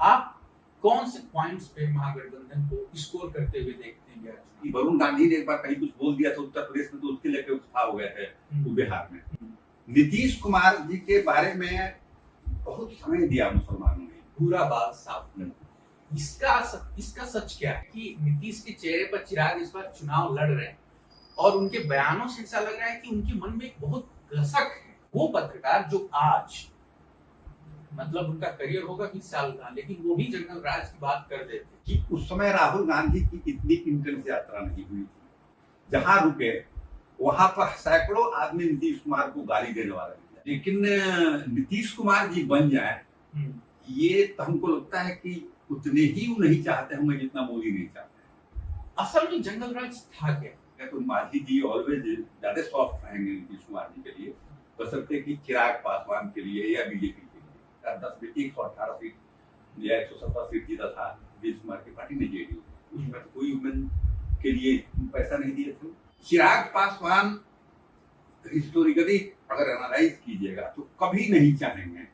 आप कौन से पॉइंट्स पे महागठबंधन को स्कोर करते हुए देखते हैं? वरुण गांधी ने एक बार कहीं कुछ बोल दिया था उत्तर प्रदेश में, तो उसके लेकर उत्साह हो गए थे बिहार में। नीतीश कुमार जी के बारे में बहुत समय दिया मुसलमानों ने, पूरा बात साफ कर। इसका सच क्या है कि नीतीश के चेहरे पर चिराग इस बार चुनाव लड़ रहे हैं और उनके बयानों से ऐसा लग रहा है कि उनके मन में बहुत कसक है। वो पत्रकार जो आज मतलब उनका करियर होगा 20 साल का, लेकिन वो भी जंगल राज की बात कर देते कि उस समय राहुल गांधी की इतनी इंटेंस यात्रा नहीं हुई थी। जहां रुके वहां पर सैकड़ों आदमी नीतीश कुमार को गाली देने वाले थे, लेकिन नीतीश कुमार जी बन जाए ये तो हमको लगता है कि उतने ही वो नहीं चाहते होंगे जितना मोदी नहीं चाहते। असल में जंगल राज था क्या? तो मांझी जी ऑलवेज ज्यादा सॉफ्ट रहेंगे नीतीश कुमार जी के लिए, बशर्ते कि चिराग पासवान के लिए या बीजेपी के लिए। 118 सीट या 117 सीट जीता था नीतीश कुमार की पार्टी ने जेडीयू, उसमें तो कोई वुमेन के लिए पैसा नहीं दिए थे। चिराग पासवान हिस्टोरिकली अगर एनालाइज कीजिएगा तो कभी नहीं चाहेंगे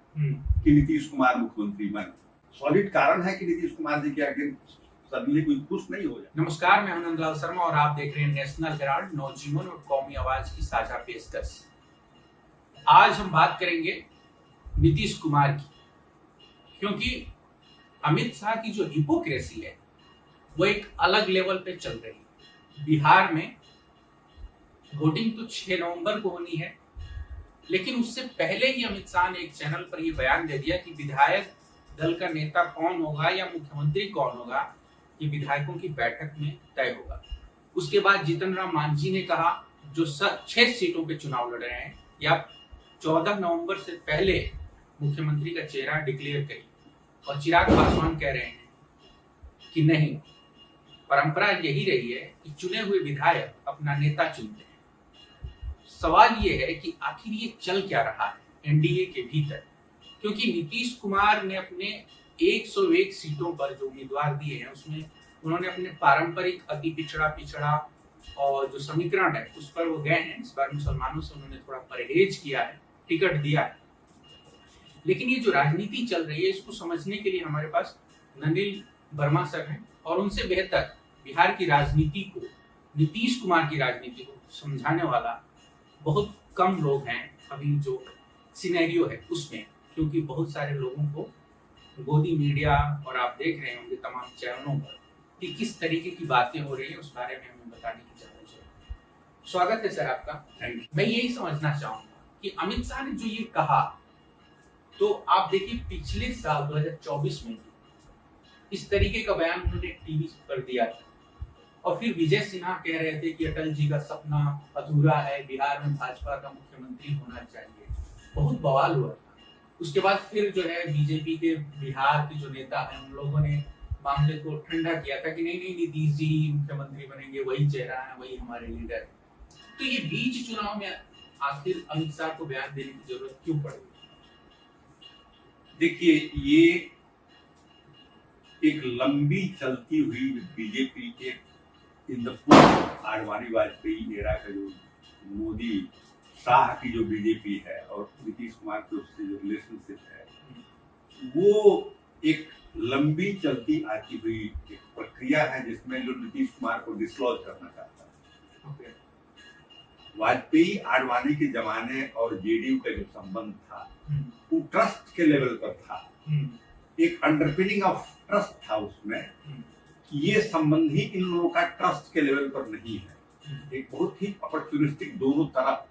कि नीतीश कुमार मुख्यमंत्री बने। सॉलिड कारण है कि नीतीश कुमार जी के आगे सडनली कोई खुश नहीं हो जाए। नमस्कार, मैं आनंदलाल शर्मा और आप देख रहे हैं नेशनल हेराल्ड, नवजीवन और कौमी आवाज की साझा पेशकश। आज हम बात करेंगे नीतीश कुमार की, क्योंकि अमित शाह की जो हिपोक्रेसी है वो एक अलग लेवल पे चल रही है। बिहार में वोटिंग तो 6 नवंबर को होनी है, लेकिन उससे पहले ही अमित शाह ने एक चैनल पर यह बयान दे दिया कि विधायक दल का नेता कौन होगा या मुख्यमंत्री कौन होगा ये विधायकों की बैठक में तय होगा। उसके बाद जीतन राम मांझी ने कहा, जो 6 सीटों पे चुनाव लड़ रहे हैं, या 14 नवंबर से पहले मुख्यमंत्री का चेहरा डिक्लेयर करिए। और चिराग पासवान कह रहे हैं कि नहीं, परंपरा यही रही है कि चुने हुए विधायक अपना नेता चुनते हैं। सवाल ये है कि आखिर ये चल क्या रहा है एनडीए के भीतर, क्योंकि नीतीश कुमार ने अपने 101 सीटों पर जो उम्मीदवार दिए हैं उसमें उन्होंने अपने पारंपरिक अति पिछड़ा और जो समीकरण है उस पर वो गए हैं। इस बार मुसलमानों से उन्होंने थोड़ा परहेज किया है, टिकट दिया है। लेकिन ये जो राजनीति चल रही है इसको समझने के लिए हमारे पास ननिल वर्मा सर हैं, और उनसे बेहतर बिहार की राजनीति को, नीतीश कुमार की राजनीति को समझाने वाला बहुत कम लोग हैं अभी जो सिनेरियो है उसमें, क्योंकि बहुत सारे लोगों को गोदी मीडिया और आप देख रहे होंगे तमाम चैनलों पर कि किस तरीके की बातें हो रही है उस बारे में हमें बताने की जरूरत है। स्वागत है सर आपका। मैं यही समझना चाहूंगा कि अमित शाह ने जो ये कहा, तो आप देखिए पिछले साल 2024 में इस तरीके का बयान उन्होंने टीवी पर दिया था, और फिर विजय सिन्हा कह रहे थे कि अटल जी का सपना अधूरा है, बिहार में भाजपा का मुख्यमंत्री होना चाहिए। बहुत बवाल हुआ था। उसके बाद फिर जो है बीजेपी के बिहार के जो नेता हैं उन लोगों ने मामले को ठंडा किया था कि नहीं नीतीश जी मुख्यमंत्री बनेंगे, वही चेहरा है, वही हमारे लीडर है। तो ये बीच चुनाव में आखिर अमित शाह को बयान देने की जरूरत क्यों पड़ी? देखिए, ये एक लंबी चलती हुई बीजेपी के in the post Advani Vajpayee era का जो मोदी शाह की जो बीजेपी है और नीतीश कुमार के उससे जो रिलेशनशिप है, वो एक लंबी चलती आती हुई एक प्रक्रिया है जिसमें जो नीतीश कुमार को डिसलॉज करना चाहता है। वाजपेयी आडवाणी के जमाने और जेडीयू का जो संबंध था वो ट्रस्ट के लेवल पर था, एक अंडरपिनिंग ऑफ ट्रस्ट था उसमें। ये संबंध ही इन लोगों का ट्रस्ट के लेवल पर नहीं है, एक बहुत ही अपॉर्चुनिस्टिक दोनों तरफ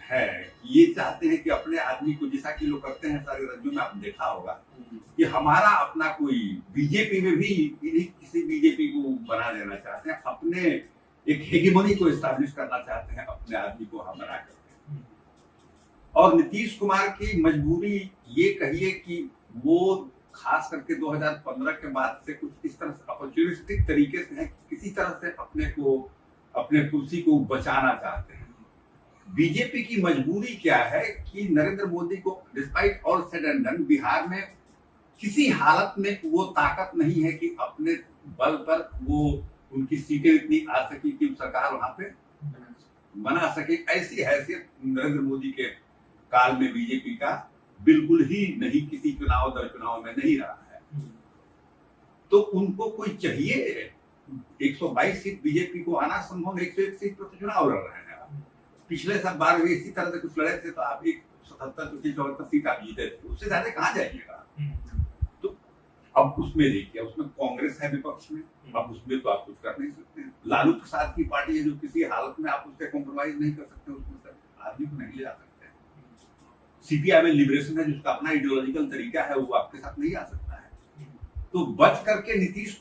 है। ये चाहते हैं कि अपने आदमी को, जैसा कि लोग करते हैं सारे राज्यों में, आपने देखा होगा कि हमारा अपना कोई बीजेपी में भी इन्हीं किसी बीजेपी को बना देना चाहते हैं, अपने एक हेगेमनी को एस्टैब्लिश करना चाहते हैं, अपने आदमी को हम बना करते हैं। और नीतीश कुमार की मजबूरी ये कहिए कि वो खास करके 2015 के बाद से कुछ इस तरह से अपॉर्चुनिस्टिक तरीके से है, किसी तरह से अपने कुर्सी को बचाना चाहते हैं। बीजेपी की मजबूरी क्या है कि नरेंद्र मोदी को despite all said and done Bihar में किसी हालत में वो ताकत नहीं है कि अपने बल पर वो उनकी सीटें इतनी आ सकी कि सरकार वहां पे बना सके। ऐसी हैसियत नरेंद्र मोदी के काल में बीजेपी का बिल्कुल ही नहीं, किसी चुनाव दर चुनाव में नहीं रहा है। तो उनको कोई चाहिए? 122 सीट बीजेपी को आना संभव, 101 सीट पर तो चुनाव लड़ रहे हैं आप। पिछले सब बार भी इसी तरह से कुछ लड़े थे तो आप 177-74 सीट आप जीते थे, उससे ज्यादा कहाँ जाइएगा? तो अब उसमें देखिए, उसमें कांग्रेस है विपक्ष में, अब उसमें तो आप कुछ कर नहीं सकते हैं। लालू प्रसाद की पार्टी है जो किसी हालत में आप उससे कॉम्प्रोमाइज नहीं कर सकते, उसमें सर आदमी को नहीं ले जा सकते। सीपीआई लिबरेशन है जिसका अपना आइडियोलॉजिकल तरीका है, वो आपके साथ नहीं आ सकता है। तो बच करके नीतीश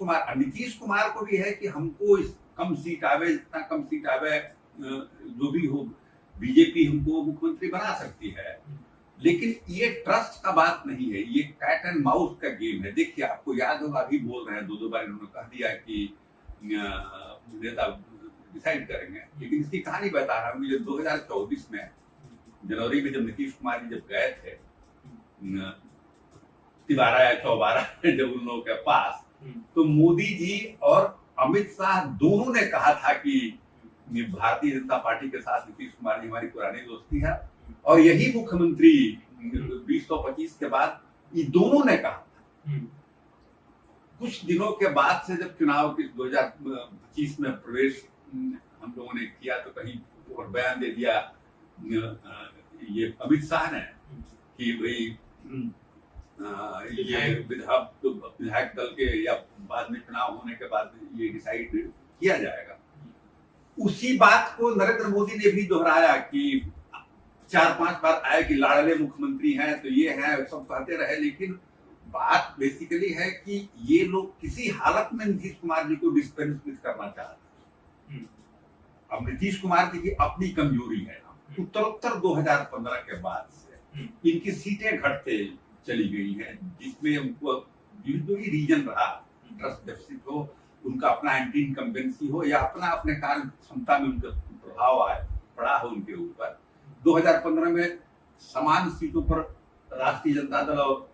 कुमार को भी है कि हमको इस कम सीट आवे, जितना कम सीट आवे जो भी हो, बीजेपी हमको मुख्यमंत्री बना सकती है। लेकिन ये ट्रस्ट का बात नहीं है, ये कैट एंड माउस का गेम है। देखिए, आपको याद होगा, अभी बोल रहे हैं, दो बार इन्होंने कह दिया कि नेता डिसाइड करेंगे, लेकिन इसकी कहानी बता रहा हूँ। 2024 में जनवरी में जब नीतीश कुमार जी जब गए थे तिवारा या चौबारा जब उन लोगों के पास, तो मोदी जी और अमित शाह दोनों ने कहा था कि भारतीय जनता पार्टी के साथ नीतीश कुमार जी हमारी पुरानी दोस्ती है, और यही मुख्यमंत्री 2025 के बाद ये दोनों ने कहा था। कुछ दिनों के बाद से जब चुनाव के 2025 में प्रवेश हम लोगों ने किया, तो कहीं और बयान दे दिया ये अमित शाह ने कि भाई ये विधायक दल के या बाद में चुनाव होने के बाद ये डिसाइड किया जाएगा। उसी बात को नरेंद्र मोदी ने भी दोहराया कि 4-5 बार आए कि लाडले मुख्यमंत्री हैं, तो ये हैं, सब कहते रहे। लेकिन बात बेसिकली है कि ये लोग किसी हालत में नीतीश कुमार जी को डिस्पेंस करना चाहते हैं। अब नीतीश कुमार जी की अपनी कमजोरी है, उत्तरोत्तर 2015 के बाद से इनकी सीटें घटते चली गई हैं, जिसमें उनको जो भी रीजन रहा, ट्रस्ट डेफिसिट हो, उनका अपना एंटी इनकम्बेंसी हो, या अपना अपने कार्य क्षमता में उनका प्रभाव पड़ा हो उनके ऊपर। 2015 में समान सीटों पर राष्ट्रीय जनता दल और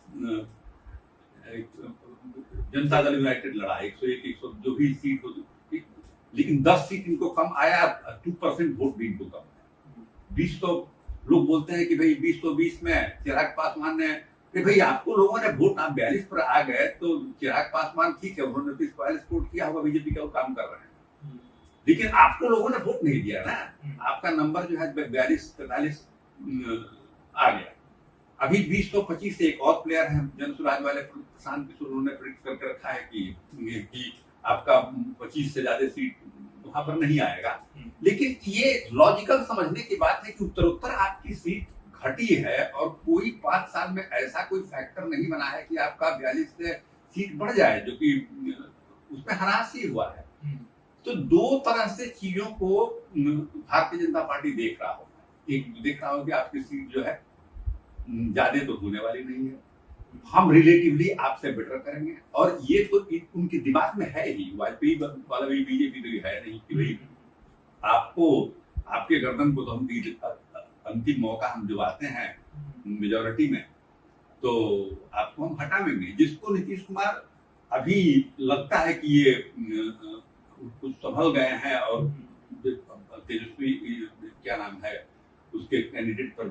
जनता दल यूनाइटेड लड़ा, 101 100 जो भी सीट होती, लेकिन 10 सीट इनको कम आया, 2% वोट भी इनको कम है। 20 तो लोग बोलते हैं कि भाई 2020 में चिराग पासवान ने, भाई आपको लोगों ने वोट, आप 42 पर आ गए, तो चिराग पासवान ठीक है, उन्होंने 30-42 वोट किया होगा, बीजेपी का वो काम कर रहे हैं, लेकिन आपको लोगों ने वोट नहीं दिया ना, आपका नंबर जो है 42-43 आ गया। अभी 20-25 से एक और प्लेयर है जन सुराज वाले प्रशांत किशोर, उन्होंने प्रेडिक्ट करके रखा है कि आपका 25 से ज्यादा सीट वहां पर नहीं आएगा। लेकिन ये लॉजिकल समझने की बात है कि उत्तरोत्तर आपकी सीट घटी है, और कोई 5 साल में ऐसा कोई फैक्टर नहीं बना है कि आपका 42 से सीट बढ़ जाए, जो कि उसमें ह्रास ही हुआ है। तो दो तरह से चीजों को भारतीय जनता पार्टी देख रहा होगा। एक देख रहा हो कि आपकी सीट जो है ज्यादा तो होने वाली नहीं है, हम रिलेटिवली आपसे बेटर करेंगे, और ये तो उनके दिमाग में है ही। वाजपेयी वाला भी बीजेपी तो है नहीं कि भाई आपको, आपके गर्दन को तो हम अंतिम मौका हम दिवाते हैं मेजोरिटी में, तो आपको हम हटाएंगे। जिसको नीतीश कुमार अभी लगता है कि ये कुछ संभल गए हैं, और तेजस्वी क्या नाम है उसके कैंडिडेट पर,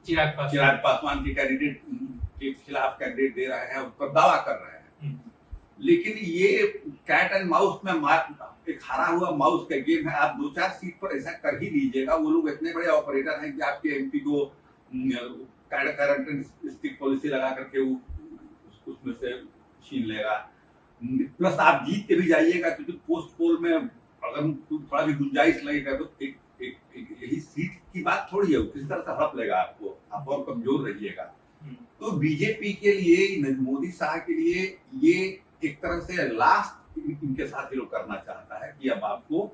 चिराग पासवान के कैंडिडेट के खिलाफ कैंडिडेट दे रहे हैं, उस पर दावा कर रहे हैं। लेकिन ये कैट एंड माउस में एक हारा हुआ माउस का गेम है। आप 2-4 सीट पर ऐसा कर ही लीजिएगा, वो लोग इतने बड़े ऑपरेटर हैं कि आपके एमपी को स्टिक पॉलिसी लगा करके उसमें से छीन लेगा। प्लस आप जीत के भी जाइएगा, क्योंकि पोस्ट पोल में अगर थोड़ा भी गुंजाइश लगेगा तो एक यही सीट की बात थोड़ी है, किस तरह से हड़प लेगा आपको, आप और कमजोर रहिएगा। तो बीजेपी के लिए, मोदी शाह के लिए ये एक तरह से लास्ट इनके साथ ये लोग करना चाहता है कि अब आपको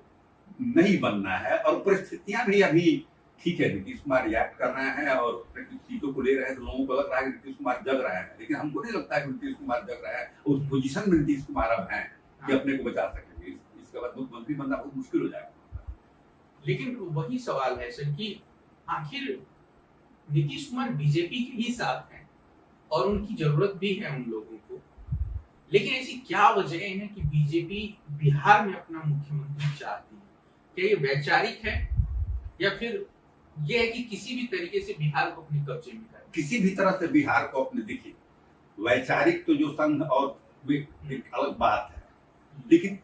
नहीं बनना है, और परिस्थितियां भी अभी ठीक है, नीतीश कुमार रिएक्ट कर रहे हैं और सीटों को ले रहे हैं, तो लोगों को लग रहा है कि नीतीश कुमार जग रहे हैं, लेकिन हमको नहीं लगता है कि नीतीश कुमार जग रहे हैं। उस पोजीशन में नीतीश कुमार अब हैं कि अपने को बचा सकेंगे, इसके बाद मुख्यमंत्री बनना बहुत मुश्किल हो जाएगा। लेकिन वही सवाल है सर कि आखिर नीतीश कुमार बीजेपी के ही साथ हैं और उनकी जरूरत भी है उन लोगों को, लेकिन ऐसी क्या वजह है कि बीजेपी बिहार में अपना मुख्यमंत्री चाहती है? क्या ये वैचारिक है, या फिर ये है कि किसी भी तरीके से बिहार को अपने कब्जे में करे? किसी भी तरह से बिहार को अपने, देखिए वैचारिक तो जो संघ और एक अलग बात है। लेकिन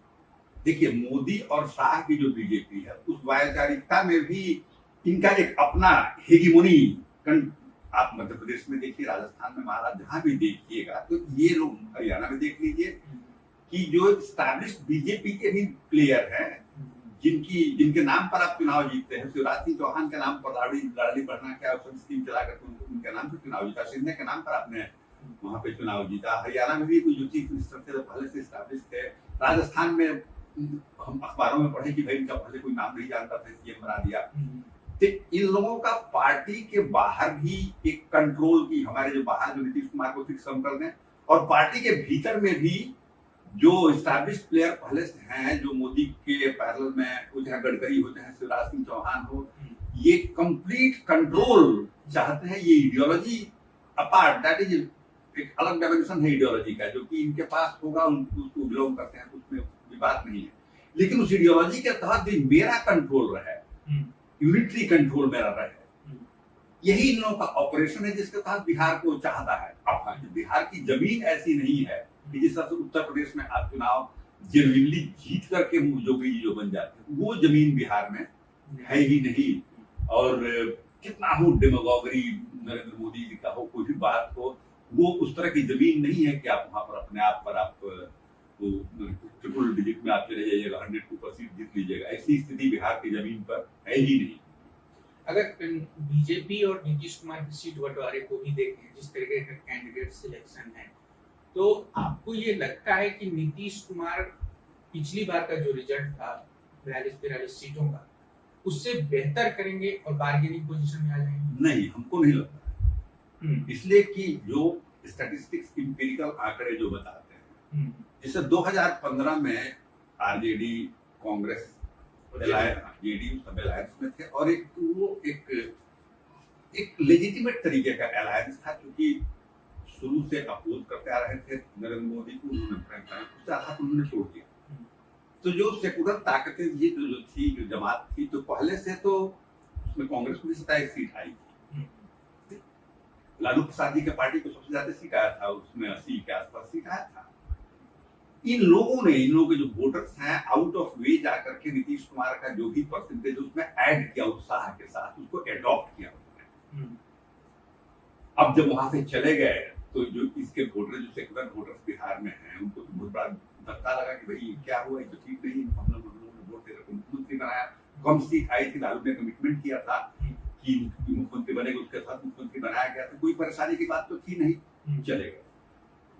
देखिए, मोदी और शाह की जो बीजेपी है उस वैचारिकता में भी इनका एक अपना हेगेमोनी, आप मध्य प्रदेश में देखिए, राजस्थान में, महाराष्ट्र, जहां भी देखिएगा, तो ये लोग, हरियाणा में देख लीजिए कि जो स्टैब्लिश्ड बीजेपी के भी प्लेयर हैं, जिनके नाम पर आप चुनाव जीतते हैं। शिवराज सिंह चौहान के नाम पर लाडली बढ़ना क्या स्कीम चला करके उनके नाम से चुनाव जीता, सिंधिया के नाम पर आपने वहां पे चुनाव जीता। हरियाणा में भी जो चीफ मिनिस्टर थे पहले से स्टैब्लिश थे। राजस्थान में हम अखबारों में पढ़े कि भाई इनका पहले कोई नाम नहीं जानता था, सीएम बना दिया। तो इन लोगों का पार्टी के बाहर भी एक कंट्रोल की, हमारे जो बाहर जो नीतीश कुमार को फिक्स कर दें, और पार्टी के भीतर में भी जो स्टैब्लिश्ड प्लेयर पहले से हैं, जो मोदी के पैरेलल में, चाहे गडकरी हो चाहे शिवराज सिंह चौहान हो, ये कंप्लीट कंट्रोल चाहते हैं। ये आइडियोलॉजी अपार्ट, दैट इज एक अलग डायमेंशन है आइडियोलॉजी का, जो कि इनके पास होगा, उसको बिलोंग करते हैं, उसमें कोई बात नहीं है। लेकिन उस आइडियोलॉजी के तहत भी मेरा कंट्रोल रहे, यूनिटरी कंट्रोल मेरा रहे, यही इन लोगों का ऑपरेशन है, जिसके तहत बिहार को चाहता है। अब बिहार की जमीन ऐसी नहीं है कि जिस तरह से उत्तर प्रदेश में आप चुनाव जेन्युइनली जीत करके योगी जी जो बन जाते हैं, वो जमीन बिहार में है ही नहीं। और कितना हो डेमागोगरी नरेंद्र मोदी जी का हो, कोई भी बात हो, वो उस तरह की जमीन नहीं है कि आप वहां पर अपने आप पर आप ट्रिपल डिजिट में आप चले जाइएगा, 102% जीत लीजिएगा। ऐसी स्थिति बिहार की जमीन पर है ही नहीं। अगर बीजेपी और नीतीश कुमार की सीट बंटवारे को भी देखें, जिस तरीके का कैंडिडेट सिलेक्शन है, तो आपको ये लगता है कि नीतीश कुमार पिछली बार का जो रिजल्ट था 42-43 सीटों का, उससे बेहतर करेंगे और बार्गेनिंग पोजीशन में आ जाएंगे? नहीं, हमको नहीं लगता। इसलिए कि जो स्टैटिस्टिक्स, इंपीरिकल आंकड़े जो बताते हैं, जैसे 2015 में आरजेडी कांग्रेस जेडीयू सब अलायंस में थे, और एक लेजिटिमेट तरीके का अलायंस था, क्योंकि शुरू से अपोज करते आ रहे थे नरेंद्र मोदी को, उन्होंने छोड़ दिया। तो जो सेकुलर ताकतें जो थी, जो जमात थी, तो पहले से तो उसमें कांग्रेस को भी 27 सीट आई थी। लालू प्रसाद जी के पार्टी को सबसे ज्यादा सीट आया था, उसमें 80 के आसपास सीट आया था। इन लोगों के जो वोटर्स हैं, आउट ऑफ वे जाकर के नीतीश कुमार का जो भी परसेंटेज उसमें ऐड किया, उत्साह के साथ उसको एडॉप्ट किया उन्होंने। अब जब वहां से चले गए, तो जो इसके वोटर, जो सेकुलर वोटर्स बिहार में हैं, उनको तो बहुत बड़ा धक्का लगा कि भाई क्या हुआ, तो ठीक नहीं, हम लोगों ने वोट देकर मुख्यमंत्री बनाया। कम सीट आई थी, लालू ने कमिटमेंट किया था कि मुख्यमंत्री बनेगा, उसके साथ मुख्यमंत्री बनाया गया, तो कोई परेशानी की बात तो थी नहीं, चले गए।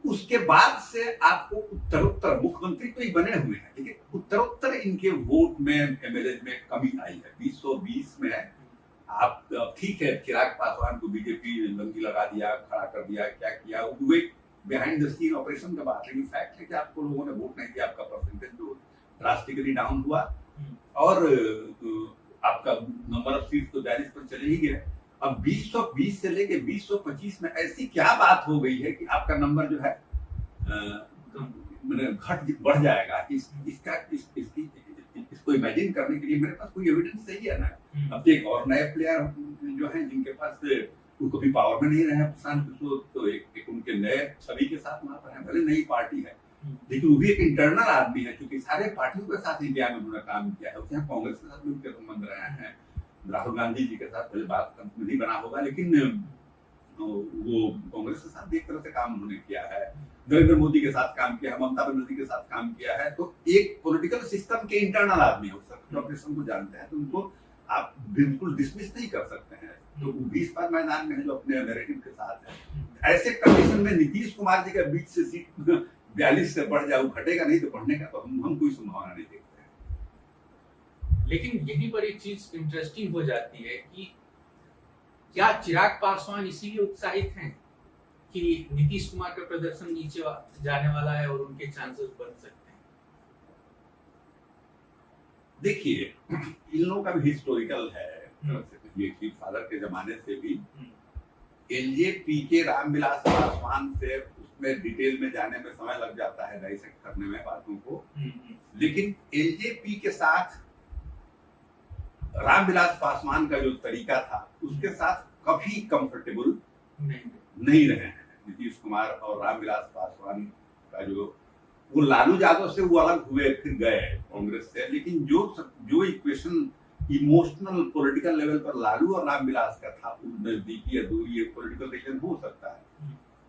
उसके बाद से आपको उत्तरोत्तर, मुख्यमंत्री तो ही बने हुए हैं, लेकिन उत्तरोत्तर इनके वोट में, एमएलए में कमी आई है। 2020 में आप, ठीक है, चिराग पासवान को बीजेपी लंगी लगा दिया, खड़ा कर दिया, क्या किया, वो एक बिहाइंड द सीन ऑपरेशन का बात है। लेकिन फैक्ट है कि आपको लोगों ने वोट नहीं दिया, आपका परसेंटेज जो ड्रास्टिकली डाउन हुआ, और आपका नंबर ऑफ सीट तो 42 पर चले ही गए। अब 2020 से लेके 2025 में ऐसी क्या बात हो गई है कि आपका नंबर जो है बढ़ जाएगा। इसको इमेजिन करने के लिए मेरे पास कोई एविडेंस नहीं है ना। अब एक और नए प्लेयर जो हैं, जिनके पास वो कभी पावर में नहीं रहे, प्रशांत किशोर, तो एक उनके नए छवि के साथ वहां पर है। भले नई पार्टी है, लेकिन वो भी एक इंटरनल आदमी है, क्योंकि सारे पार्टियों के साथ इंडिया में उन्होंने काम किया है। उसने कांग्रेस के साथ भी उनके संबंध रहे हैं, राहुल गांधी जी के साथ पहले बात नहीं बना होगा, लेकिन वो कांग्रेस के साथ एक तरह से काम उन्होंने किया है, नरेंद्र मोदी के साथ काम किया है, ममता बनर्जी के साथ काम किया है। तो एक पॉलिटिकल सिस्टम के इंटरनल आदमी है, उस ऑपरेशन को जानते हैं, तो उनको आप बिल्कुल डिसमिस नहीं कर सकते हैं। तो 20 बार मैदान में है, जो अपने नैरेटिव के साथ है। ऐसे कंडीशन में नीतीश कुमार जी का बीच से सीट 42 से बढ़ जाए, घटेगा नहीं, तो बढ़ने का तो हम कोई संभावना नहीं देखते। लेकिन यहीं पर एक चीज इंटरेस्टिंग हो जाती है कि क्या चिराग पासवान इसीलिए उत्साहित हैं कि नीतीश कुमार का प्रदर्शन नीचे जाने वाला है और उनके चांसेस बढ़ सकते हैं? देखिए, इन लोगों का भी हिस्टोरिकल है, ये फादर के जमाने से भी एलजेपी के रामविलास पासवान से उसमें डिटेल में जाने में समय लग जाता है, डाइसेक्ट करने में बातों को। लेकिन एलजेपी के साथ रामविलास पासवान का जो तरीका था, उसके साथ कभी कंफर्टेबल नहीं रहे हैं नीतीश कुमार और रामविलास पासवान। का वो लालू यादव से वो अलग हुए, फिर गए कांग्रेस से, लेकिन जो इक्वेशन इमोशनल पॉलिटिकल लेवल पर लालू और रामविलास का था, नजदीकी या दूरी एक पॉलिटिकल रिलेशन हो सकता है,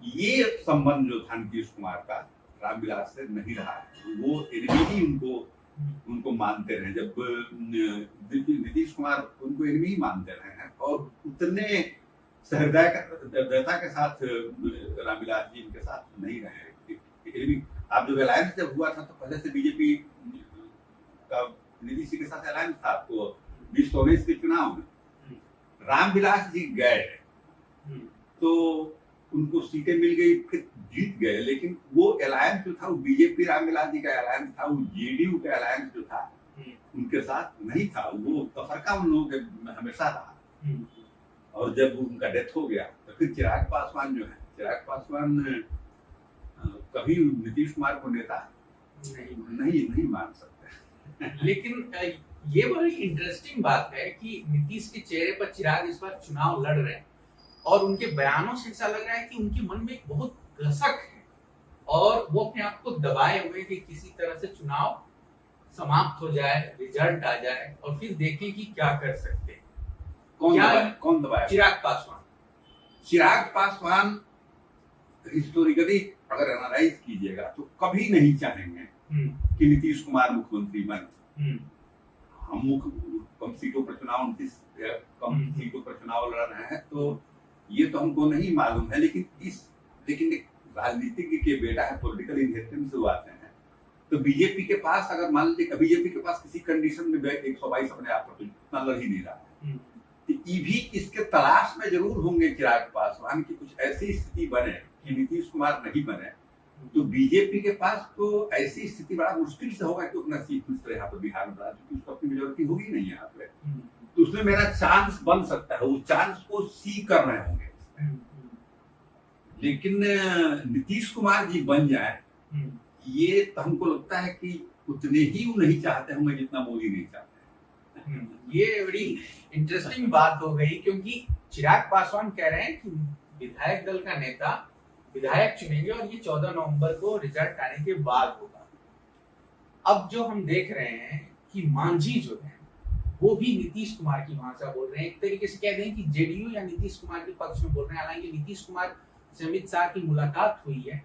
ये संबंध जो था नीतीश कुमार का रामविलास से नहीं रहा है। वो एनिमी ही उनको मानते रहे, जब नीतीश कुमार उनको एनिमी मानते रहे हैं, और उतने सहृदयता के साथ रामविलास जी इनके साथ नहीं रहे। आप जब अलायंस जब हुआ था तो पहले से बीजेपी का नीतीश जी के साथ अलायंस था। आपको 2019 के चुनाव में रामविलास जी गए तो उनको सीटें मिल गई, फिर जीत गए, लेकिन वो अलायंस जो था वो बीजेपी रामविलास जी का अलायंस था, वो जेडीयू का अलायंस जो था उनके साथ नहीं था। वो तफरका उन लोगों के हमेशा रहा, और जब उनका डेथ हो गया तो फिर चिराग पासवान जो है, चिराग पासवान कभी नीतीश कुमार को नेता नहीं मान सकते। लेकिन ये बड़ी इंटरेस्टिंग बात है कि नीतीश के चेहरे पर चिराग इस बार चुनाव लड़ रहे हैं, और उनके बयानों से ऐसा लग रहा है कि उनके मन में एक बहुत कसक है, और वो अपने आप को दबाए हुए कि किसी तरह से चुनाव समाप्त हो जाए, रिजल्ट आ जाए, और फिर देखें कि क्या कर सकते हैं। कौन दबाया? चिराग पासवान हिस्टोरिकली अगर एनालाइज कीजिएगा तो कभी नहीं चाहेंगे कि नीतीश कुमार मुख्यमंत्री बने। हम कम सीटों पर चुनाव लड़ रहे हैं, तो ये तो हमको नहीं मालूम है, लेकिन एक राजनीतिज्ञ के बेटा है, पॉलिटिकल इनहेरिटेंस से आते हैं, तो बीजेपी के पास अगर मान लीजिए बीजेपी के पास किसी कंडीशन में 122 अपने आप पर इतना लड़ ही नहीं रहा है, तो ये भी इसके तलाश में जरूर होंगे चिराग पासवान की कुछ ऐसी स्थिति बने कि नीतीश कुमार नहीं बने, तो बीजेपी के पास तो ऐसी स्थिति बड़ा मुश्किल से होगा कि अपना सीट मिल रहे यहाँ पर बिहार में, क्योंकि उसको अपनी मेजोरिटी होगी नहीं यहाँ पे, तो उसमें मेरा चांस बन सकता है, उस चांस को सी कर रहे होंगे। लेकिन नीतीश कुमार जी बन जाए, ये तो हमको लगता है कि उतने ही वो नहीं चाहते होंगे जितना मोदी नहीं चाहते। ये बड़ी इंटरेस्टिंग बात हो गई, क्योंकि चिराग पासवान कह रहे हैं कि विधायक दल का नेता विधायक चुनेंगे और ये 14 नवंबर को रिजल्ट आने के बाद होगा। अब जो हम देख रहे हैं कि मांझी जो है वो भी नीतीश कुमार की भाषा बोल रहे हैं, एक तरीके से कह दें कि जेडीयू या नीतीश कुमार के पक्ष में बोल रहे हैं। हालांकि नीतीश कुमार से अमित शाह की मुलाकात हुई है,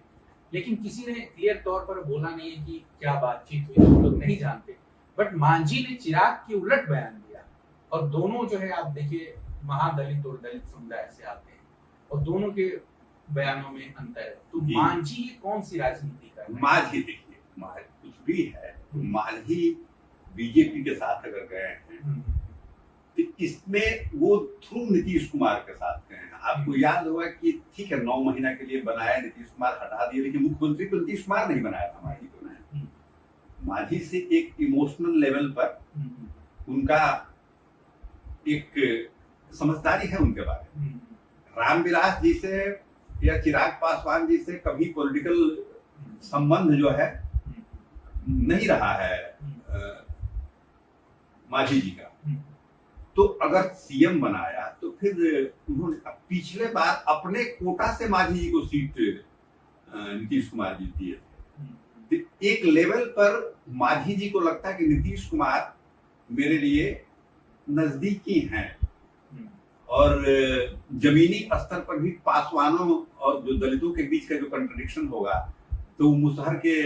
लेकिन किसी ने क्लियर तौर पर बोला नहीं है कि क्या बातचीत हुई, हम लोग नहीं जानते। बट मांझी ने चिराग के उलट बयान दिया, और दोनों जो है आप देखिए महादलित और दलित समुदाय से आते हैं, और दोनों के बयानों में अंतर है। तो मांझी कौन सी राजनीति कर रहे हैं? मांझी देखिए, कुछ भी है, मांझी बीजेपी के साथ अगर गए हैं तो इसमें वो थ्रू नीतीश कुमार के साथ गए हैं। आपको याद होगा कि ठीक है 9 महीना के लिए बनाया, नीतीश कुमार हटा दिए, लेकिन मुख्यमंत्री को नीतीश कुमार नहीं बनाया था, मांझी को बनाया। मांझी से एक इमोशनल लेवल पर उनका एक समझदारी है उनके बारे में। रामविलास जी से या चिराग पासवान जी से कभी पॉलिटिकल संबंध जो है नहीं रहा है मांझी जी का, तो अगर सीएम बनाया तो फिर उन्होंने पिछले बार अपने कोटा से मांझी जी को सीट नीतीश कुमार जी दिए थे। तो एक लेवल पर मांझी जी को लगता है कि नीतीश कुमार मेरे लिए नजदीकी हैं, और जमीनी स्तर पर भी पासवानों और जो दलितों के बीच का जो कंट्रडिक्शन होगा, तो मुसहर के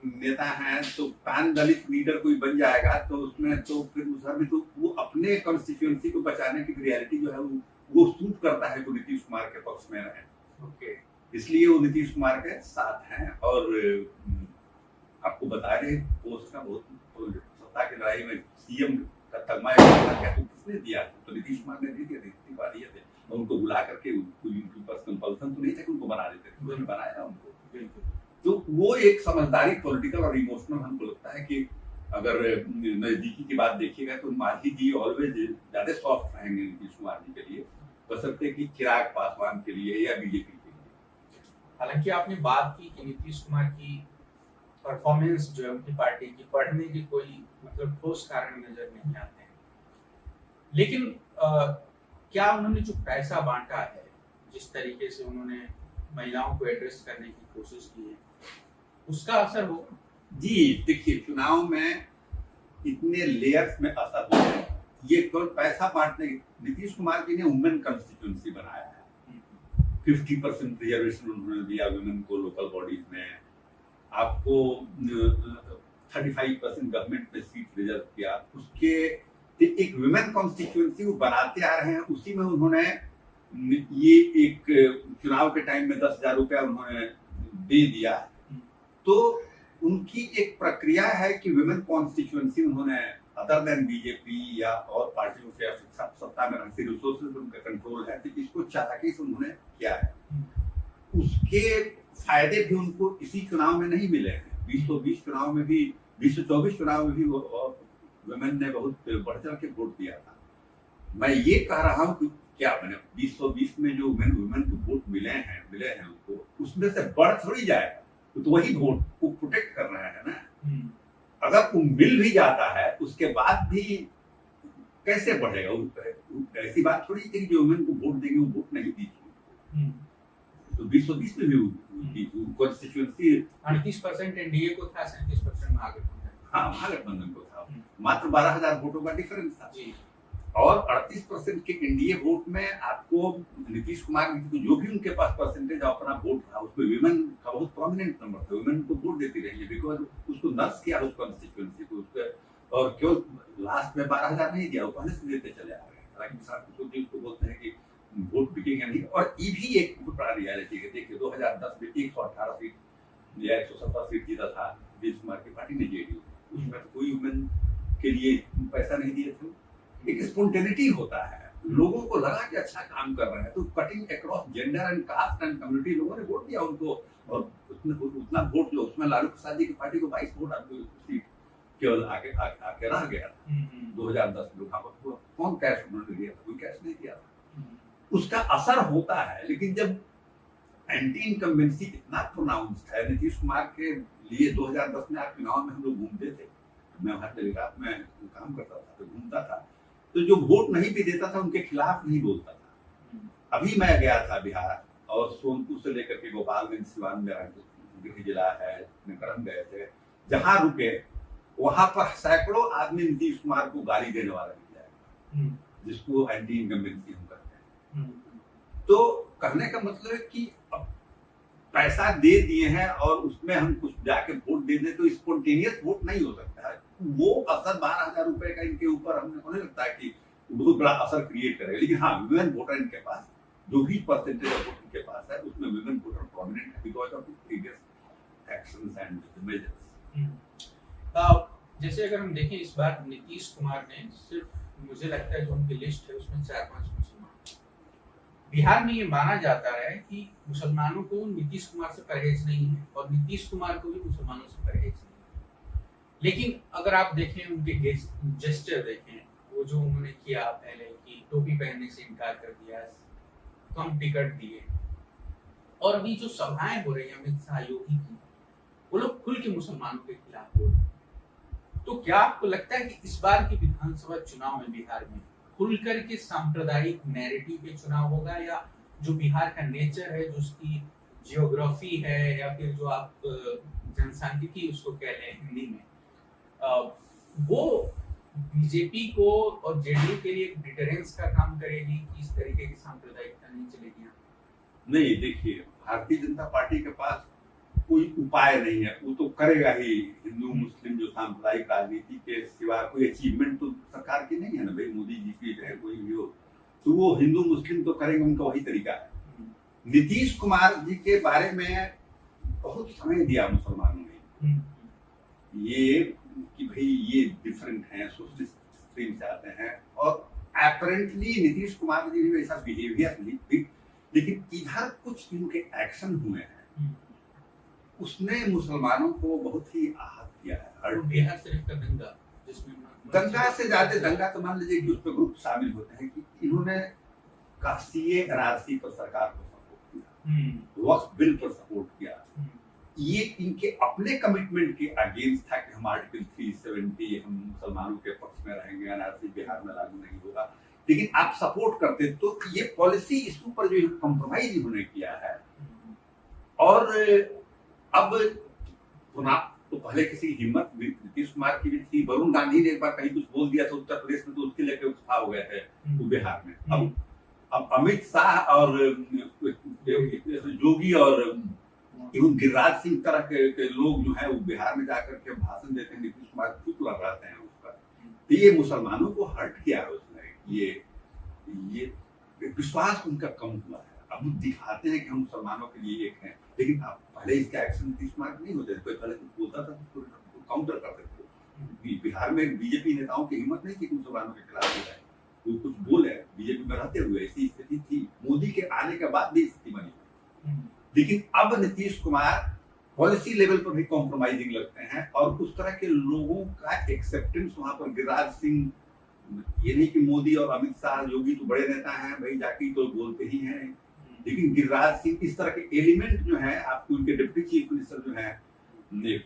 नेता हैं, तो पैन दलित लीडर कोई बन जाएगा तो उसमें तो फिर मुसहर भी तो वो अपने कॉन्स्टिट्यूएंसी को बचाने की रियलिटी जो है वो सूट करता है तो नीतीश कुमार के पक्ष में रहे। इसलिए वो नीतीश कुमार के साथ हैं। और आपको बता रहे पोस्ट का बहुत सत्ता की लड़ाई में सीएम का तगमा किसने दिया, तो नीतीश कुमार ने नहीं दिया थे, और उनको बुला करके उनके पास कंपल्सन तो नहीं था कि उनको बना देते, उन्होंने बनाया उनको। तो वो एक समझदारी पॉलिटिकल और इमोशनल हमको लगता है कि अगर नजदीकी की बात देखिएगा तो मांझी जी ऑलवेज ज्यादा सॉफ्ट रहेंगे नीतीश कुमार जी के लिए, बशर्ते कि चिराग पासवान के लिए या बीजेपी के लिए। हालांकि आपने बात की कि नीतीश कुमार की परफॉर्मेंस जो है उनकी पार्टी की बढ़ने के कोई मतलब ठोस कारण नजर नहीं आते हैं, लेकिन क्या उन्होंने जो पैसा बांटा है, जिस तरीके से उन्होंने महिलाओं को एड्रेस करने की कोशिश की है, उसका असर होगा? जी देखिए, चुनाव में इतने लेयर्स में असर हो है। ये केवल पैसा बांटने, नीतीश कुमार जी ने वुमेन कंस्टिट्यूंसी बनाया है, 50% रिजर्वेशन उन्होंने दिया वुमेन को लोकल बॉडीज में, आपको 35% गवर्नमेंट में सीट रिजर्व किया। उसके एक वुमेन कॉन्स्टिट्यूंसी वो बनाते आ रहे हैं, उसी में उन्होंने ये एक चुनाव के टाइम में 10,000 रुपया उन्होंने दे दिया। तो उनकी एक प्रक्रिया है कि वुमेन कॉन्स्टिट्यूंसी उन्होंने अदर देन बीजेपी या और पार्टियों से सत्ता में रहती रिसोर्सेज उनका कंट्रोल है, तो इसको चालाकी से उन्होंने किया है। उसके फायदे भी उनको इसी चुनाव में नहीं मिले हैं। 2020 चुनाव में भी, 2024 चुनाव में भी वुमेन ने बहुत बढ़ चढ़ के वोट दिया था। मैं ये कह रहा हूँ कि क्या मैंने 2020 में जो वुमेन को वोट मिले हैं उनको, उसमें से बढ़ थोड़ी जाएगा, तो वही वोट को प्रोटेक्ट कर रहा है ना। अगर वो मिल भी जाता है उसके बाद भी कैसे बढ़ेगा? ऐसी बात थोड़ी थी कि जो वुमेन को वोट देंगे वो वोट नहीं दी थी। तो 2020 में भी कॉन्स्टिट्यूंसी 38% एनडीए को था, 37% महागठबंधन को था। मात्र 12,000 वोटों का डिफरेंस था जी। और 38% के एनडीए वोट में आपको नीतीश कुमार जो भी उनके पास परसेंटेज अपना वोट था, उसमें विमेन का बहुत प्रोमिनेंट नंबर था। विमेन को वोट देती रही है बिकॉज उसको नर्स किया उस कॉन्स्टिट्यूंसी को, और केवल लास्ट में 12,000 नहीं दिया, वो पहले से देते चले आ रहे हैं। हालांकि उसको बोलते हैं कि वोट बिकेंगे नहीं। और ये भी एक बहुत बड़ा रियलिटी है। देखिए 2010 में 118 सीट या 170 सीट जीता था नीतीश कुमार की पार्टी ने, जेडीयू, उसमें तो कोई वुमेन के लिए पैसा नहीं दिए थे। एक स्पॉन्टेनिटी होता है, लोगों को लगा कि अच्छा काम कर रहे हैं, तो cutting across gender and caste and community लोगों ने वोट दिया उनको। और उतना वोट जो उसमें लालू प्रसाद जी की पार्टी को 22 वोट सीट केवल आके रह गया था 2010 में। कौन कैश उन्होंने दिया था? कोई कैश नहीं दिया था। उसका असर होता है। लेकिन जब एंटी इनकम्बेंसी इतना प्रोनाउंस्ड है, नीतीश कुमार के लिए 2010 में आप चुनाव में हम लोग घूमते थे, मैं वहां टेलीग्राफ में काम करता था तो घूमता था, तो जो वोट नहीं भी देता था उनके खिलाफ नहीं बोलता था। अभी मैं गया था बिहार और सोनपुर से लेकर के गोपालगंज, सिवान में गृह जिला है, करम गए थे, जहां रुके वहां पर सैकड़ों आदमी नीतीश कुमार को गाली देने वाला मिल जाएगा, जिसको एंटी इनकम्बेंसी हम करते हैं। तो कहने का मतलब है कि पैसा दे दिए हैं और उसमें हम कुछ जाके वोट दे दें तो स्पॉन्टेनियस वोट नहीं हो सकता है। वो असर 12,000 रुपए का इनके ऊपर हमें लगता है कि बहुत बड़ा असर क्रिएट करेगा। लेकिन हाँ, वुमेन वोटर इनके पास जो भी परसेंटेज ऑफ वोट इनके पास है उसमें वुमेन वोटर प्रोमिनेंट है because of previous actions and measures. जैसे अगर हम देखें इस बार नीतीश कुमार ने सिर्फ, मुझे लगता है जो उनकी लिस्ट है उसमें 4-5 मुसलमान, बिहार में ये माना जाता है कि मुसलमानों को नीतीश कुमार से परहेज नहीं है और नीतीश कुमार को भी मुसलमानों से परहेज नहीं है। लेकिन अगर आप देखें उनके जेस्चर देखें, वो जो उन्होंने किया पहले कि टोपी पहनने से इनकार कर दिया, कम टिकट दिए, और अभी जो सभाएं हो रही है अमित शाह योगी की, वो लोग खुल के मुसलमानों के खिलाफ बोल रहे हैं। तो क्या आपको लगता है कि इस बार के विधानसभा चुनाव में बिहार में खुलकर के सांप्रदायिक नैरेटिव पे चुनाव होगा, या जो बिहार का नेचर है, जो उसकी जियोग्राफी है, या फिर जो आप जनसांख्यिकी उसको कह रहे हैं हिंदी में, वो बीजेपी को और जेडीयू के लिए डिटरेंस का काम करेगी कि इस तरीके की सांप्रदायिकता नहीं चलेगी? नहीं, देखिए भारतीय जनता पार्टी के पास कोई उपाय नहीं है, वो तो करेगा ही। हिंदू मुस्लिम जो सांप्रदायिक राजनीति के सिवा कोई अचीवमेंट तो सरकार की नहीं है ना भाई, मोदी जी की है कोई भी हो, तो वो हिंदू मुस्लिम तो करेंगे, उनका वही तरीका है। नीतीश कुमार जी के बारे में बहुत समय दिया मुसलमानों ने, ये कि भाई ये डिफरेंट हैं, सोशलिस्ट स्ट्रीम से आते हैं, और एपरेंटली नीतीश कुमार जी ने ऐसा बिहेवियर नहीं थी, लेकिन इधर कुछ इनके एक्शन हुए हैं उसने मुसलमानों को बहुत ही आहत किया है। बिहार शरीफ का दंगा, जिसमें दंगा से ज्यादा दंगा तो मान लीजिए कि उस पर ग्रुप शामिल होते हैं कि इन्होंने कासीए एनआरसी पर सरकार को सपोर्ट किया, वक्फ बिल पर सपोर्ट किया। ये इनके अपने कमिटमेंट के अगेंस्ट था कि हम आर्टिकल 370 हम मुसलमानों के पक्ष में रहेंगे, एनआरसी बिहार में लागू नहीं होगा, लेकिन आप सपोर्ट करते। तो ये पॉलिसी इशू पर जो कंप्रोमाइज इन्होंने किया है, और अब तो पहले किसी की हिम्मत नीतीश कुमार की भी थी। वरुण गांधी ने एक बार कहीं कुछ बोल दिया था उत्तर प्रदेश में, तो उसके लेके उत्साह हो गए थे वो बिहार में। अब अमित शाह और योगी और एवं गिरिराज सिंह तरह के लोग जो है वो बिहार में जाकर के भाषण देते हैं, नीतीश कुमार चुप लगाते हैं उस पर। तो ये मुसलमानों को हर्ट किया है उसने, ये विश्वास उनका कम हुआ है। अब दिखाते हैं कि हम मुसलमानों के लिए एक हैं, लेकिन आप पहले इसका एक्शन नीतीश कुमार नहीं होते, कोई पहले कुछ बोलता था तो काउंटर करते थे। बिहार में बीजेपी नेताओं की हिम्मत नहीं थी मुसलमानों के खिलाफ जाए, वो कुछ बोले। बीजेपी में रहते हुए ऐसी स्थिति थी, मोदी के आने के बाद भी स्थिति बनी। लेकिन अब नीतीश कुमार पॉलिसी लेवल पर भी कॉम्प्रोमाइजिंग लगते हैं, और उस तरह के लोगों का एक्सेप्टेंस वहां पर गिरिराज सिंह, ये नहीं कि मोदी और अमित शाह योगी तो बड़े नेता हैं भाई, जाके तो बोलते ही हैं, लेकिन गिरिराज सिंह इस तरह के एलिमेंट जो है, आपको उनके डिप्टी चीफ मिनिस्टर जो है एक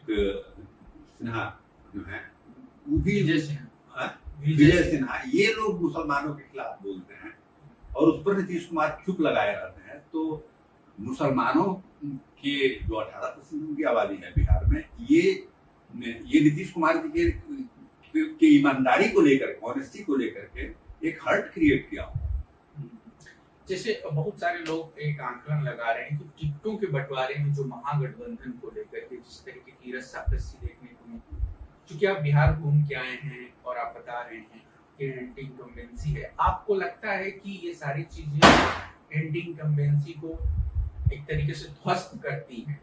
सिन्हा जो है, वो भी विजय सिन्हा, ये लोग मुसलमानों के खिलाफ बोलते हैं और उस पर नीतीश कुमार चुप लगाए रहते हैं। तो मुसलमानों के जो 18% की आबादी है बिहार में, ये नीतीश कुमार जी के ईमानदारी को लेकर, ऑनेस्टी को लेकर के एक हर्ट क्रिएट किया। जैसे बहुत सारे लोग एक आंकलन लगा रहे हैं कि टिकटों के बंटवारे में जो महागठबंधन को लेकर के जिस तरीके की रस्साकसी देखने को मिली, क्योंकि आप बिहार घूम के आए हैं और आप बता रहे हैं कि एंटी इनकम्बेंसी है, आपको लगता है कि ये सारी चीजें एंटी इनकम्बेंसी को एक तरीके से ध्वस्त करती हैं?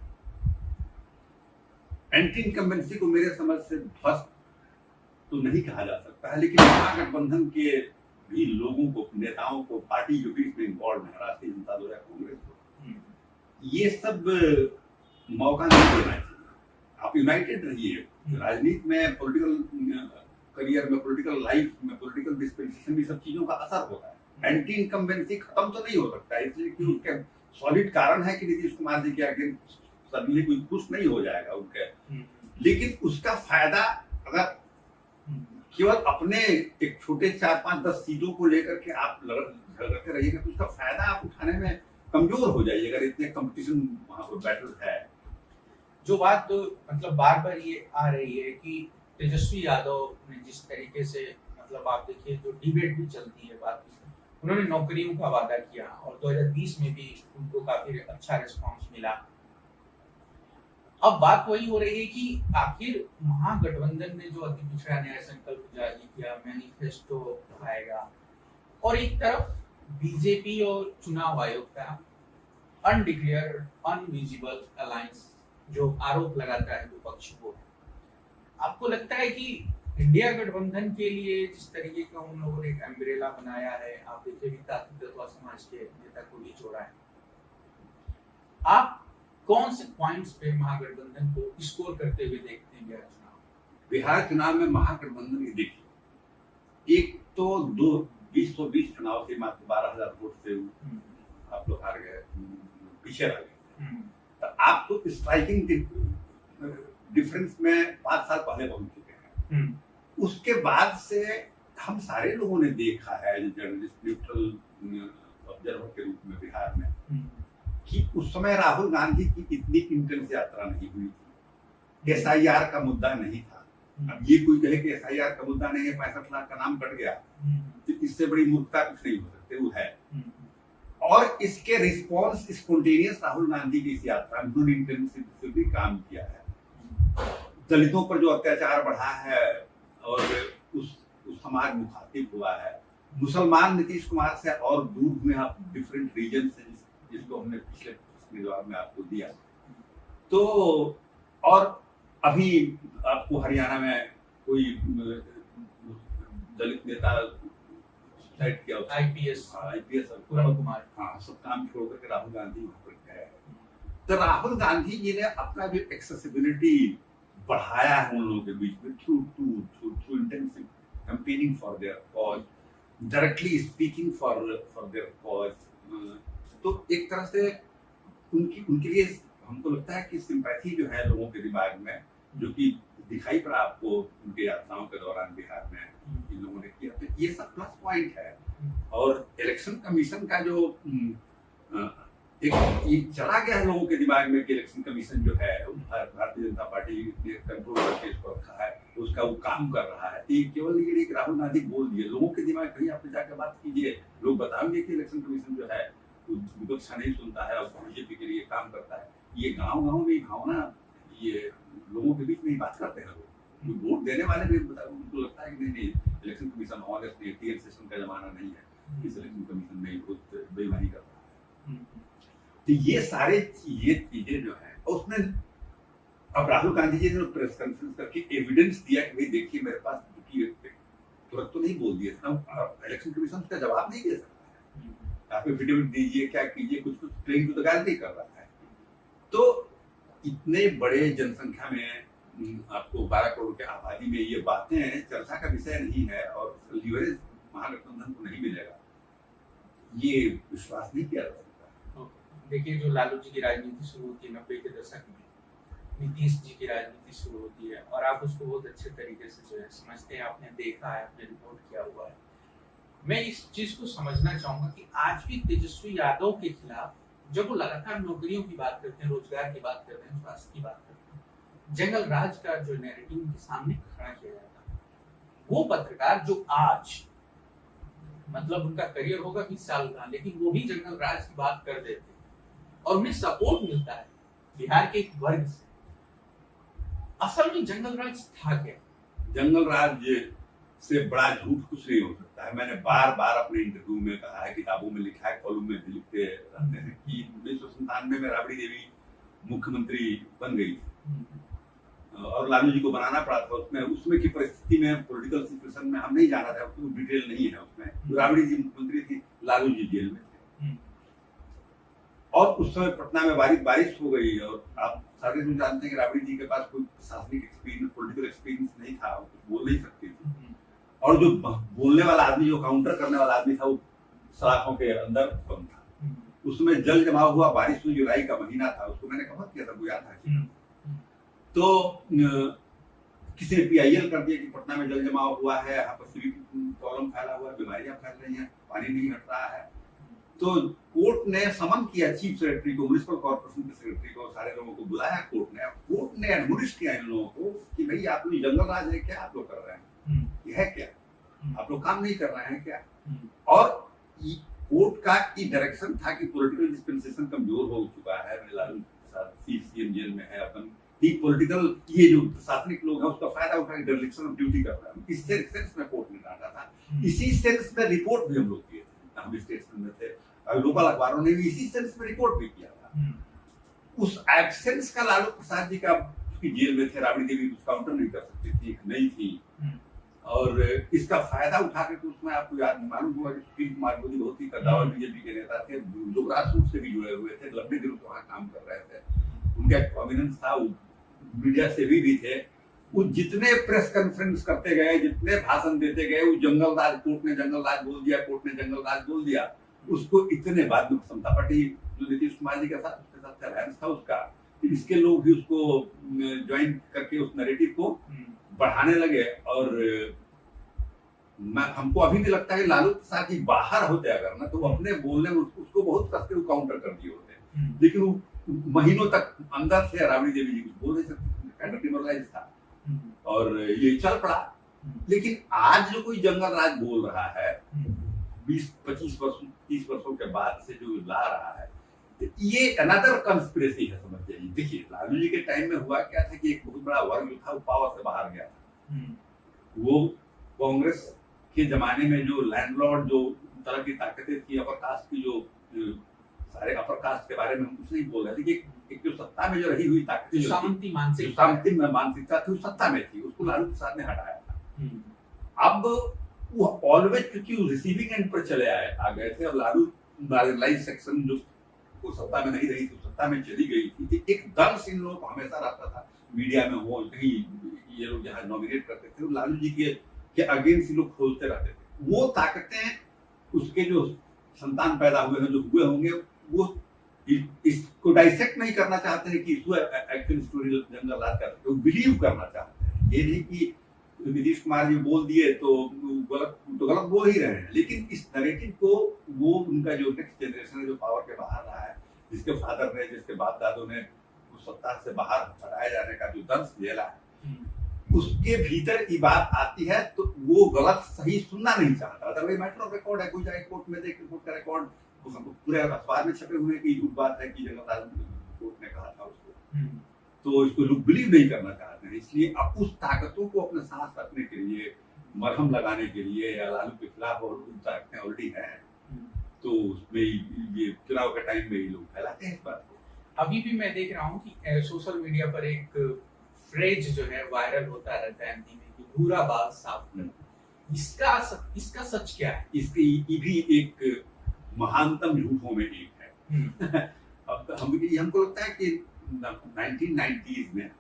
एंटी इनकम्बेंसी को मेरे समझ से ध्वस्त तो नहीं कहा जा सकता है, लेकिन महागठबंधन के भी लोगों को, नेताओं को, पार्टी जो बीच में इन्वॉल्व है, राष्ट्रीय जनता दल या कांग्रेस को, ये सब मौका नहीं देना चाहिए। आप यूनाइटेड रहिए। राजनीति में, पॉलिटिकल करियर में, पॉलिटिकल लाइफ में, पॉलिटिकल डिस्पेंसेशन में सब चीजों का असर होता है। एंटी इनकम्बेंसी खत्म तो नहीं हो सकता, इसलिए कि उसके सॉलिड कारण है कि नीतीश कुमार जी के आगे सडनली कोई खुश नहीं हो जाएगा उनके, लेकिन उसका फायदा अगर केवल अपने एक छोटे 4-5-10 सीटों को लेकर के आप झगड़ते रहिएगा तो उसका फायदा आप उठाने में कमजोर हो जाइएगा। इतने कंपटीशन वहां पर बैटल है। जो बात तो मतलब बार बार ये आ रही है कि तेजस्वी यादव ने जिस तरीके से, मतलब आप देखिए जो डिबेट भी चलती है, बात उन्होंने नौकरियों का वादा किया और 2020 में भी उनको काफी अच्छा रिस्पांस मिला। अब बात वही हो रही है कि आखिर महागठबंधन ने जो अति पिछड़ा न्याय संकल्प जारी किया, मैनिफेस्टो आएगा, और एक तरफ बीजेपी और चुनाव आयोग का अनडिक्लेयर्ड अनविजिबल अलायंस जो आरोप लगाता है विपक्ष को, आपको लगता है कि इंडिया गठबंधन के लिए जिस तरीके का उन लोगों ने एक अम्ब्रेला बनाया है, आप देखिए दत्वा समाज के नेता को भी जोड़ा है, आप कौन से पॉइंट्स पे महागठबंधन को स्कोर करते हुए देखते हैं बिहार चुनाव? बिहार चुनाव में महागठबंधन की देखिए, एक तो 2020 चुनाव से मात्र 12,000 वोट से आप लोग हार गए, पीछे रह गए। तो आप तो स्ट्राइकिंग डिफरेंस में 5 साल पहले पहुंच चुके हैं। उसके बाद से हम सारे लोगों ने देखा है जर्नलिस्ट, न्यूट्रल ऑब्जर्वर के रूप में बिहार में, कि उस समय राहुल गांधी की इतनी इंटेंस यात्रा नहीं हुई थी। SIR का मुद्दा नहीं था। अब ये कोई कहे कि SIR का मुद्दा नहीं है, 65 लाख का नाम कट गया, तो इससे बड़ी मूर्खता कुछ नहीं हो सकती, वो है। और इसके रिस्पॉन्स स्पॉन्टेनियस राहुल गांधी की इस यात्रा में उन्होंने इंटेंसिव काम किया है। दलितों पर जो अत्याचार बढ़ा है और उस समाज मुखातिब हुआ है। मुसलमान नीतीश कुमार से और दूर में आप डिफरेंट रीजन से, जिसको हमने पिछले जवाब में आपको दिया। तो और अभी आपको हरियाणा में कोई दलित नेता किया, IPS पूर्ण कुमार, हाँ, सब काम छोड़ करके राहुल गांधी वहां पर गए। तो राहुल गांधी जी ने अपना भी एक्सेसिबिलिटी बढ़ाया है उन लोगों के बीच में through intensive campaigning for their cause, directly speaking for their cause. तो एक तरह से उनके लिए हमको लगता है कि सिंपैथी जो है लोगों के दिमाग में, जो कि दिखाई पड़ा आपको उनके यात्राओं के दौरान बिहार में इन लोगों ने किया, तो ये सब प्लस पॉइंट है। और इलेक्शन कमीशन का जो ये चला गया है लोगों के दिमाग में कि इलेक्शन कमीशन जो है भारतीय जनता पार्टी ने कंट्रोल करके इसको रखा है, उसका वो काम कर रहा है। ये केवल ये एक राहुल गांधी बोल दिए, लोगों के दिमाग कहीं आप जाकर बात कीजिए, लोग बताएंगे कि इलेक्शन कमीशन जो है विपक्ष नहीं सुनता है और बीजेपी के लिए काम करता है। ये गाँव में भावना, ये लोगों के बीच में ही बात करते हैं लोग, वोट देने वाले भी उनको लगता है कि नहीं इलेक्शन कमीशन ऑनेस्ट नहीं, टीयर सेशन का जमाना नहीं है, इस इलेक्शन कमीशन में बहुत बेईमानी कर रहा है। तो ये सारे चीजें जो है उसमें अब राहुल गांधी जी ने प्रेस कॉन्फ्रेंस करके एविडेंस दिया कि भाई देखिए मेरे पास, तुरंत तो नहीं बोल दिया था, इलेक्शन कमीशन का जवाब नहीं दे सकता है, आप एफिडेविट दीजिए क्या कीजिए, कुछ क्लेम टू द गारंटी नहीं कर रहा है। तो इतने बड़े जनसंख्या में आपको 12 करोड़ की आबादी में ये बातें चर्चा का विषय नहीं है और लीवरेज महागठबंधन को नहीं मिलेगा, ये विश्वास नहीं किया जा सकता। देखिए जो लालू जी की राजनीति शुरू होती है 90 के दशक में, नीतीश जी की राजनीति शुरू होती है और आप उसको बहुत अच्छे तरीके से जो है समझते हैं, आपने देखा है, आपने रिपोर्ट किया हुआ है। मैं इस चीज को समझना चाहूंगा कि आज भी तेजस्वी यादव के खिलाफ जब वो लगातार नौकरियों की बात करते हैं, रोजगार की बात करते हैं, स्वास्थ्य की बात करते हैं, जंगल राज का जो नैरेटिव उनके सामने खड़ा किया जाता है, वो पत्रकार जो आज मतलब उनका करियर होगा 20 साल का, लेकिन वो भी जंगल राज की बात कर देते और उन्हें सपोर्ट मिलता है बिहार के एक वर्ग से। असल में जंगल राज था क्या? जंगल राज से बड़ा झूठ कुछ नहीं हो सकता है। मैंने बार बार अपने इंटरव्यू में कहा है, किताबों में लिखा है, कॉलम में भी लिखते रहते हैं कि 1997 में राबड़ी देवी मुख्यमंत्री बन गई थी और लालू जी को बनाना पड़ा था। उसमें की परिस्थिति में, पॉलिटिकल सिचुएशन में हम नहीं जाना था, उसमें डिटेल नहीं है उसमें। राबड़ी जी मुख्यमंत्री थी, लालू जी जेल में थे और उस समय पटना में बारिश हो गई और आप सारे लोग जानते हैं कि राबड़ी जी के पास कोई प्रशासनिक एक्सपीरियंस, पॉलिटिकल एक्सपीरियंस नहीं था, वो कुछ बोल नहीं सकती थी और जो बोलने वाला आदमी, जो काउंटर करने वाला आदमी था, वो सलाखों के अंदर बंद था। उसमें जल जमाव हुआ, बारिश हुई, जुलाई का महीना था, उसको मैंने कवर किया था, वो याद था। तो किसी ने PIL कर दिया कि पटना में जल जमाव हुआ है, यहाँ पर सिविक प्रॉब्लम फैला हुआ है, बीमारियां फैल रही हैं, पानी नहीं हट रहा है। तो कोर्ट ने समन किया चीफ सेक्रेटरी को, म्युनिसिपल कॉर्पोरेशन के सेक्रेटरी को, सारे लोगों को बुलाया कोर्ट ने एडमोनिश किया इन लोगों को कि भाई आप लोग जंगल राज है क्या, आप लोग कर रहे हैं, यह है क्या, आप लोग काम नहीं कर रहे हैं क्या। और कोर्ट का ये डायरेक्शन था कि पॉलिटिकल डिस्पेंसेशन कमजोर हो चुका है, लालू CM जेल में है, अपन पॉलिटिकल ये जो प्रशासनिक लोग हैं उसका फायदा उठा के डिरेक्शन ऑफ ड्यूटी कर रहा है। इस सेंस में कोर्ट ने डांटा था, इसी सेंस में रिपोर्ट भी हम लोग किए थे, हम स्टेट्समैन में थे, लोकल अखबारों ने भी इसी सेंस में रिपोर्ट भी किया था। उस एब्सेंस का लालू प्रसाद जी का, जेल में थे, राबड़ी देवी कुछ काउंटर नहीं कर सकती थी, नहीं थी, और इसका फायदा उठा के उसमें आपको याद मालूम हुआ कि सुशील कुमार मोदी बहुत ही कद्दावर बीजेपी के नेता थे, जो ग्रासरूट से भी जुड़े हुए थे, लंबे दिनों से वहां काम कर रहे थे, उनका प्रोमिनेंस था, मीडिया से भी थे। वो जितने प्रेस कॉन्फ्रेंस करते गए, जितने भाषण देते गए, वो जंगल राज, कोर्ट ने जंगल राज बोल दिया, कोर्ट ने जंगल राज बोल दिया, उसको इतने बाद में समता पार्टी जो नीतीश कुमार जी के साथ, उसके साथ अलायंस था उसका, इसके लोग भी उसको ज्वाइन करके उस नैरेटिव को बढ़ाने लगे। और हमको अभी भी लगता है लालू प्रसाद जी बाहर होते अगर ना, तो वो अपने बोलने में उसको बहुत कसते हुए काउंटर कर दिए होते, लेकिन वो महीनों तक अंदर से राबड़ी देवी जी कुछ बोल नहीं सकते, डिमोरलाइज था और ये चल पड़ा। लेकिन आज जो कोई जंगल राज बोल रहा है 20-25 वर्षों 30 वर्षों के बाद से जो ला रहा है, तो ये अनदर कंस्पिरेसी है, समझ जाइए। देखिए लालू जी के टाइम में हुआ क्या था कि एक बहुत बड़ा वर्ग जो था वो पावर से बाहर गया था। वो कांग्रेस के जमाने में जो लैंडलॉर्ड, जो तरह की ताकतें थी, अपर कास्ट की, जो सारे अपर कास्ट के बारे में हम कुछ नहीं बोल रहे थे, एक जो सत्ता में जो रही हुई ताकतें, सामंती मानसिकता थी, सत्ता में थी, उसको लालू प्रसाद ने हटाया था। अब वो ऑलवेज क्योंकि रिसीविंग एंड पर चले आ गए थे और लालू मार्जिनलाइज सेक्शन जो वो सत्ता में नहीं रही थी, सत्ता में चली गई थी, एक दल से इन लोगों को हमेशा रहता था मीडिया में, वो कहीं ये लोग जहाँ नॉमिनेट करते थे, लालू जी के अगेंस्ट लोग खोजते रहते थे। वो ताकतें उसके जो संतान पैदा हुए हैं, जो हुए होंगे, वो इसको डाइसेक्ट नहीं करना चाहते हैं कि एक्चुअल स्टोरी जंगल राज का, वो बिलीव करना चाहते हैं। ये नहीं कि नीतीश कुमार जी बोल दिए तो गलत बोल ही रहे हैं, लेकिन इस नैरेटिव को वो उनका जो नेक्स्ट जनरेशन है जो पावर के बाहर रहा है, जिसके फादर ने, जिसके बाप दादों ने उस सत्ता से बाहर हटाए जाने का जो दर्द झेला है, उसके भीतर की बात आती है तो वो गलत सही सुनना नहीं चाहता। अदरवाइज मैटर ऑफ रिकॉर्ड है, कोई जाए कोर्ट में देख कोर्ट का रिकॉर्ड पूरे अखबार में छपे हुए कि झूठ बात है कि जगन्नाथ कोर्ट ने कहा था उसको, तो इसको लोग बिलीव नहीं करना चाहते हैं। इसलिए अब उस ताकतों को अपने साथ रखने के लिए, मरहम लगाने के लिए, या लालू के खिलाफ और उन ताकतें ऑलरेडी हैं, तो उसमें ये चुनाव के टाइम में ही लोग फैलाते हैं इस बात को। अभी भी मैं देख रहा हूँ कि सोशल मीडिया पर एक फ्रेज जो है वायरल होता रहता है हिंदी में कि भूरा बाल साफ करना। इसका सच क्या है? इसकी भी एक महानतम झूठों में एक है। अब हमको लगता है कि 1990s में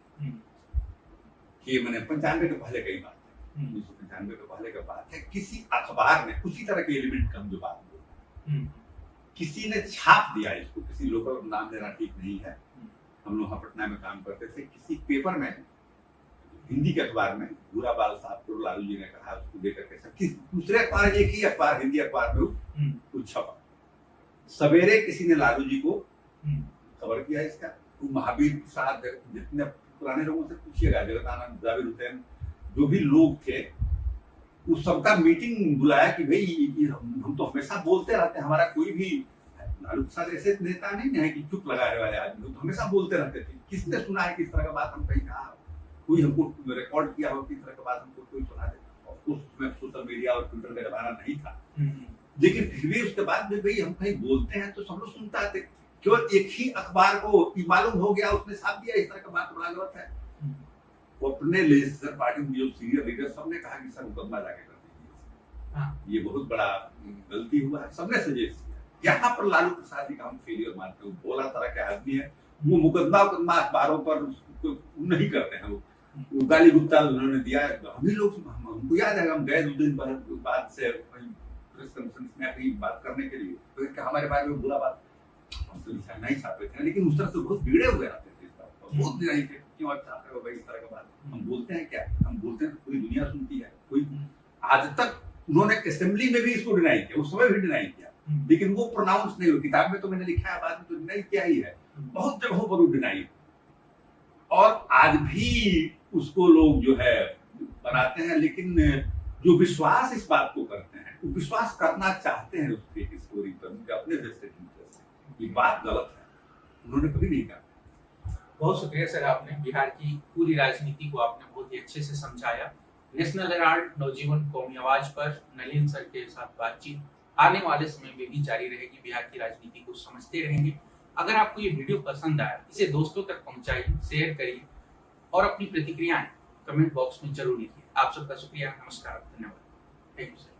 कि मैंने 95 के पहले कई बात है, 1995 के पहले का बात है, किसी अखबार में उसी तरह के एलिमेंट का हम जो बात बोल, किसी ने छाप दिया इसको, किसी लोकल नाम लेना ठीक नहीं है, हम लोग पटना में काम करते थे, किसी पेपर में, हिंदी के अखबार में, भूरा बाल साहब को लालू जी ने कहा, उसको देकर के सब दूसरे अखबार, एक ही अखबार, हिंदी अखबार में कुछ छपा। सवेरे किसी ने लालू जी को खबर किया इसका, तो महावीर प्रसाद, जितने पुराने लोगों से पूछिएगा, जगदानंद, जावेद हुसैन, जो भी लोग थे, उस सबका मीटिंग बुलाया कि भाई हम तो हमेशा बोलते रहते हैं, हमारा कोई भी लालू प्रसाद ऐसे नेता नहीं है कि चुप लगाने वाले आदमी, तो हमेशा बोलते रहते थे। किसने सुना है किस तरह का बात हम कहीं कहा, कोई हमको रिकॉर्ड किया हो किस तरह का बात हमको कोई सुना दे। और उसमें सोशल मीडिया और ट्विटर का जमाना नहीं था, लेकिन फिर भी उसके बाद भी भाई हम कहीं बोलते हैं तो सब लोग सुनता थे। केवल एक ही अखबार को मालूम हो गया, उसने साफ दिया इस तरह का बात बड़ा गलत है। वो अपने लेजिस्लेचर पार्टी में जो सीनियर लीडर सबने कहा कि सर मुकदमा जाके कर दीजिए, ये बहुत बड़ा गलती हुआ है, सबने सजेस्ट किया। यहाँ पर लालू प्रसाद जी का हम फेलियर मानते हैं, बोला तरह के आदमी है, वो मुकदमा अखबारों पर नहीं करते हैं, वो गाली गुप्ता उन्होंने दिया। हम ही लोग, हमको याद है, हम गए 2 दिन बाद से प्रेस कॉन्फ्रेंस में अपनी बात करने के लिए, तो हमारे बारे में बुरा बात हम तो नहीं चाहते थे, लेकिन उस तरह से बहुत बिगड़े हुए आते थे इस बात पर, बहुत नहीं थे, क्यों आप चाहते हो भाई इस तरह का बात, हम बोलते हैं क्या, हम बोलते हैं तो पूरी दुनिया सुनती है। कोई आज तक उन्होंने असेंबली में भी इसको डिनाई किया, उस समय भी डिनाई किया, लेकिन वो प्रोनाउंस नहीं हुआ। किताब में तो मैंने लिखा है, बाद में तो डिनाई किया ही है, बहुत जगहों पर वो डिनाई, और आज भी उसको लोग जो है बनाते हैं। लेकिन जो विश्वास इस बात को करते हैं, वो विश्वास करना चाहते हैं उसके स्टोरी पर, उनके अपने दृष्टि से ये बात गलत है, उन्होंने कभी नहीं कहा। बहुत शुक्रिया सर, आपने बिहार की पूरी राजनीति को आपने बहुत ही अच्छे से समझाया। नेशनल हेराल्ड, नवजीवन, कौमी आवाज पर नलिन सर के साथ बातचीत आने वाले समय में भी जारी रहेगी। बिहार की राजनीति को समझते रहेंगे। अगर आपको ये वीडियो पसंद आया, इसे दोस्तों तक पहुंचाइए, शेयर करिए और अपनी प्रतिक्रियाएं कमेंट बॉक्स में जरूर लिखिए। आप सबका शुक्रिया, नमस्कार, धन्यवाद, थैंक यू सर।